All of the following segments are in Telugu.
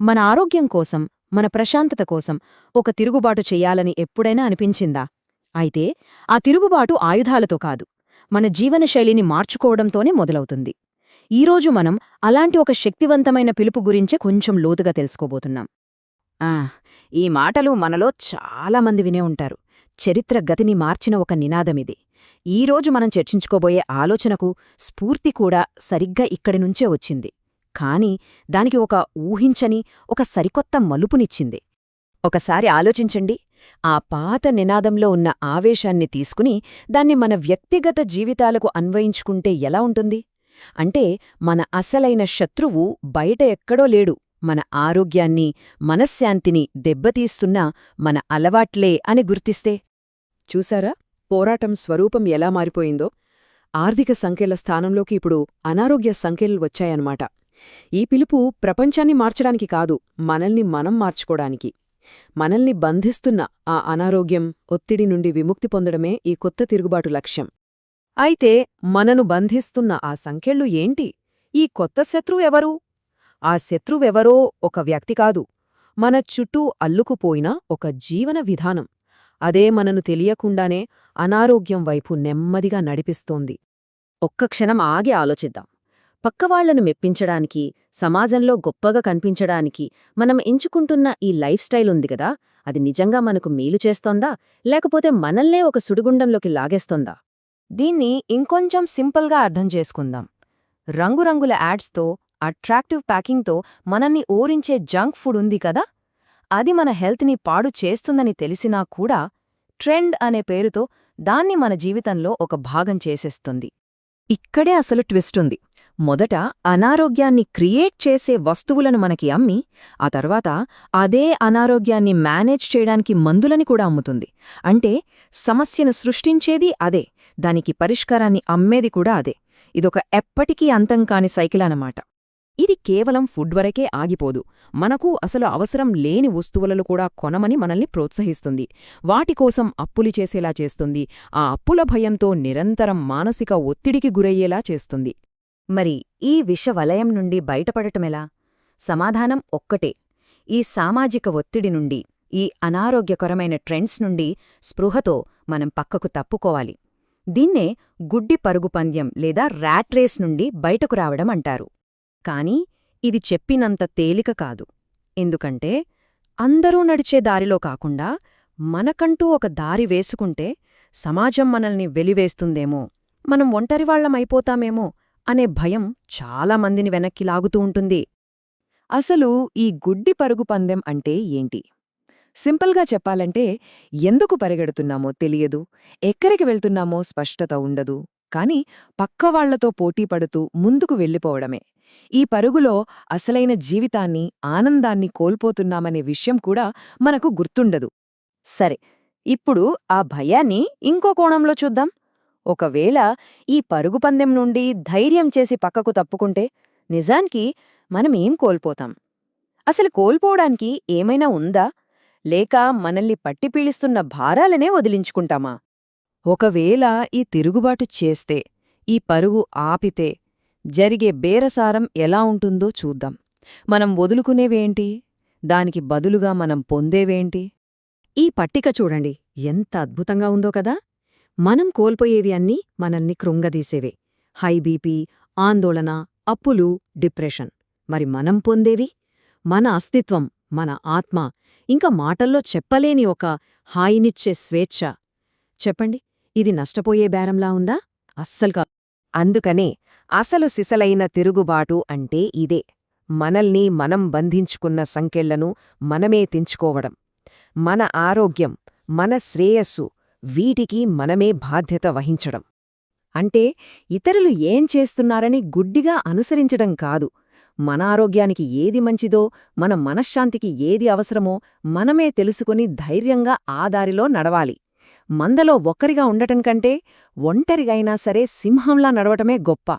మన ఆరోగ్యం కోసం, మన ప్రశాంతత కోసం ఒక తిరుగుబాటు చెయ్యాలని ఎప్పుడైనా అనిపించిందా? అయితే ఆ తిరుగుబాటు ఆయుధాలతో కాదు, మన జీవనశైలిని మార్చుకోవడంతోనే మొదలవుతుంది. ఈరోజు మనం అలాంటి ఒక శక్తివంతమైన పిలుపు గురించే కొంచెం లోతుగా తెలుసుకోబోతున్నాం. ఆ ఈ మాటలు మనలో చాలామంది వినే ఉంటారు. చరిత్ర గతిని మార్చిన ఒక నినాదమిది. ఈరోజు మనం చర్చించుకోబోయే ఆలోచనకు స్ఫూర్తి కూడా సరిగ్గా ఇక్కడి నుంచే వచ్చింది. కాని దానికి ఒక ఊహించని ఒక సరికొత్త మలుపునిచ్చింది. ఒకసారి ఆలోచించండి, ఆ పాత నినాదంలో ఉన్న ఆవేశాన్ని తీసుకుని దాన్ని మన వ్యక్తిగత జీవితాలకు అన్వయించుకుంటే ఎలా ఉంటుంది? అంటే మన అసలైన శత్రువు బయట ఎక్కడో లేడు, మన ఆరోగ్యాన్ని, మనశ్శాంతిని దెబ్బతీస్తున్నా మన అలవాట్లే అని గుర్తిస్తే. చూసారా, పోరాటం స్వరూపం ఎలా మారిపోయిందో? ఆర్థిక సంఖ్యల స్థానంలోకి ఇప్పుడు అనారోగ్య సంఖ్యలు వచ్చాయన్నమాట. ఈ పిలుపు ప్రపంచాన్ని మార్చడానికి కాదు, మనల్ని మనం మార్చుకోడానికి. మనల్ని బంధిస్తున్న ఆ అనారోగ్యం, ఒత్తిడి నుండి విముక్తి పొందడమే ఈ కొత్త తిరుగుబాటు లక్ష్యం. అయితే మనను బంధిస్తున్న ఆ సంఖ్యలు ఏంటి? ఈ కొత్త శత్రువెవరు? ఆ శత్రువెవరో ఒక వ్యక్తి కాదు, మన చుట్టూ అల్లుకుపోయిన ఒక జీవన విధానం. అదే మనను తెలియకుండానే అనారోగ్యం వైపు నెమ్మదిగా నడిపిస్తోంది. ఒక్క క్షణం ఆగి ఆలోచిద్దాం. పక్కవాళ్లను మెప్పించడానికి, సమాజంలో గొప్పగా కనిపించడానికి మనం ఎంచుకుంటున్న ఈ లైఫ్ స్టైల్ ఉంది గదా, అది నిజంగా మనకు మేలు చేస్తోందా, లేకపోతే మనల్నే ఒక సుడిగుండంలోకి లాగేస్తోందా? దీన్ని ఇంకొంచెం సింపుల్గా అర్థం చేసుకుందాం. రంగురంగుల యాడ్స్తో, అట్రాక్టివ్ ప్యాకింగ్తో మనల్ని ఓరించే జంక్ ఫుడ్ ఉంది కదా, అది మన హెల్త్ని పాడు చేస్తుందని తెలిసినా కూడా ట్రెండ్ అనే పేరుతో దాన్ని మన జీవితంలో ఒక భాగం చేసేస్తుంది. ఇక్కడే అసలు ట్విస్ట్ ఉంది. మొదట అనారోగ్యాన్ని క్రియేట్ చేసే వస్తువులను మనకి అమ్మి, ఆ తర్వాత అదే అనారోగ్యాన్ని మేనేజ్ చేయడానికి మందులని కూడా అమ్ముతుంది. అంటే సమస్యను సృష్టించేది అదే, దానికి పరిష్కారాన్ని అమ్మేది కూడా అదే. ఇదొక ఎప్పటికీ అంతం కాని సైకిల్ అన్నమాట. ఇది కేవలం ఫుడ్ వరకే ఆగిపోదు. మనకు అసలు అవసరం లేని వస్తువులను కూడా కొనమని మనల్ని ప్రోత్సహిస్తుంది. వాటికోసం అప్పులు చేసేలా చేస్తుంది. ఆ అప్పుల భయంతో నిరంతరం మానసిక ఒత్తిడికి గురయ్యేలా చేస్తుంది. మరి ఈ విషవలయం నుండి బయటపడటమెలా? సమాధానం ఒక్కటే. ఈ సామాజిక ఒత్తిడి నుండి, ఈ అనారోగ్యకరమైన ట్రెండ్స్ నుండి స్పృహతో మనం పక్కకు తప్పుకోవాలి. దీన్నే గుడ్డి పరుగు పంద్యం లేదా ర్యాట్ రేస్ నుండి బయటకు రావడం అంటారు. కాని ఇది చెప్పినంత తేలిక కాదు. ఎందుకంటే అందరూ నడిచే దారిలో కాకుండా మనకంటూ ఒక దారి వేసుకుంటే సమాజం మనల్ని వెలివేస్తుందేమో, మనం ఒంటరివాళ్లమైపోతామేమో అనే భయం చాలామందిని వెనక్కి లాగుతూ ఉంటుంది. అసలు ఈ గుడ్డి పరుగు పందెం అంటే ఏంటి? సింపుల్గా చెప్పాలంటే, ఎందుకు పరిగెడుతున్నామో తెలియదు, ఎక్కడికి వెళ్తున్నామో స్పష్టత ఉండదు, కాని పక్కవాళ్లతో పోటీపడుతూ ముందుకు వెళ్ళిపోవడమే. ఈ పరుగులో అసలైన జీవితాన్ని, ఆనందాన్ని కోల్పోతున్నామనే విషయం కూడా మనకు గుర్తుండదు. సరే, ఇప్పుడు ఆ భయాన్ని ఇంకో కోణంలో చూద్దాం. ఒకవేళ ఈ పరుగు పందెం నుండి ధైర్యం చేసి పక్కకు తప్పుకుంటే నిజానికి మనమేం కోల్పోతాం? అసలు కోల్పోవడానికి ఏమైనా ఉందా, లేక మనల్ని పట్టిపీడిస్తున్న భారాలనే వదిలించుకుంటామా? ఒకవేళ ఈ తిరుగుబాటు చేస్తే, ఈ పరుగు ఆపితే జరిగే బేరసారం ఎలా ఉంటుందో చూద్దాం. మనం వదులుకునేవేంటి, దానికి బదులుగా మనం పొందేవేంటి? ఈ పట్టిక చూడండి, ఎంత అద్భుతంగా ఉందో కదా. మనం కోల్పోయేవి అన్నీ మనల్ని కృంగదీసేవే. హై బీపీ, ఆందోళన, అప్పులు, డిప్రెషన్. మరి మనం పొందేవి? మన అస్తిత్వం, మన ఆత్మ, ఇంకా మాటల్లో చెప్పలేని ఒక హాయినిచ్చే స్వేచ్ఛ. చెప్పండి, ఇది నష్టపోయే బేరంలా ఉందా? అస్సలుగా. అందుకనే అసలు సిసలైన తిరుగుబాటు అంటే ఇదే. మనల్ని మనం బంధించుకున్న సంకెళ్లను మనమే తెంచుకోవడం. మన ఆరోగ్యం, మన శ్రేయస్సు, వీటికి మనమే బాధ్యత వహించడం. అంటే ఇతరులు ఏం చేస్తున్నారని గుడ్డిగా అనుసరించడం కాదు. మన ఆరోగ్యానికి ఏది మంచిదో, మన మనశ్శాంతికి ఏది అవసరమో మనమే తెలుసుకుని ధైర్యంగా ఆ దారిలో నడవాలి. మందలో ఒక్కరిగా ఉండటం కంటే ఒంటరిగైనా సరే సింహంలా నడవటమే గొప్ప.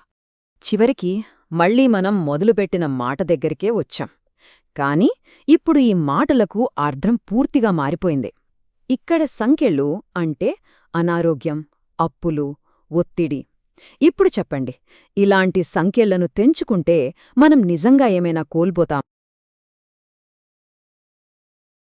చివరికి మళ్లీ మనం మొదలుపెట్టిన మాట దగ్గరికే వచ్చాం. కాని ఇప్పుడు ఈ మాటలకు అర్థం పూర్తిగా మారిపోయింది. ఇక్కడ సంఖ్యలు అంటే అనారోగ్యం, అప్పులు, ఒత్తిడి. ఇప్పుడు చెప్పండి, ఇలాంటి సంఖ్యలను తెంచుకుంటే మనం నిజంగా ఏమైనా కోల్పోతాం?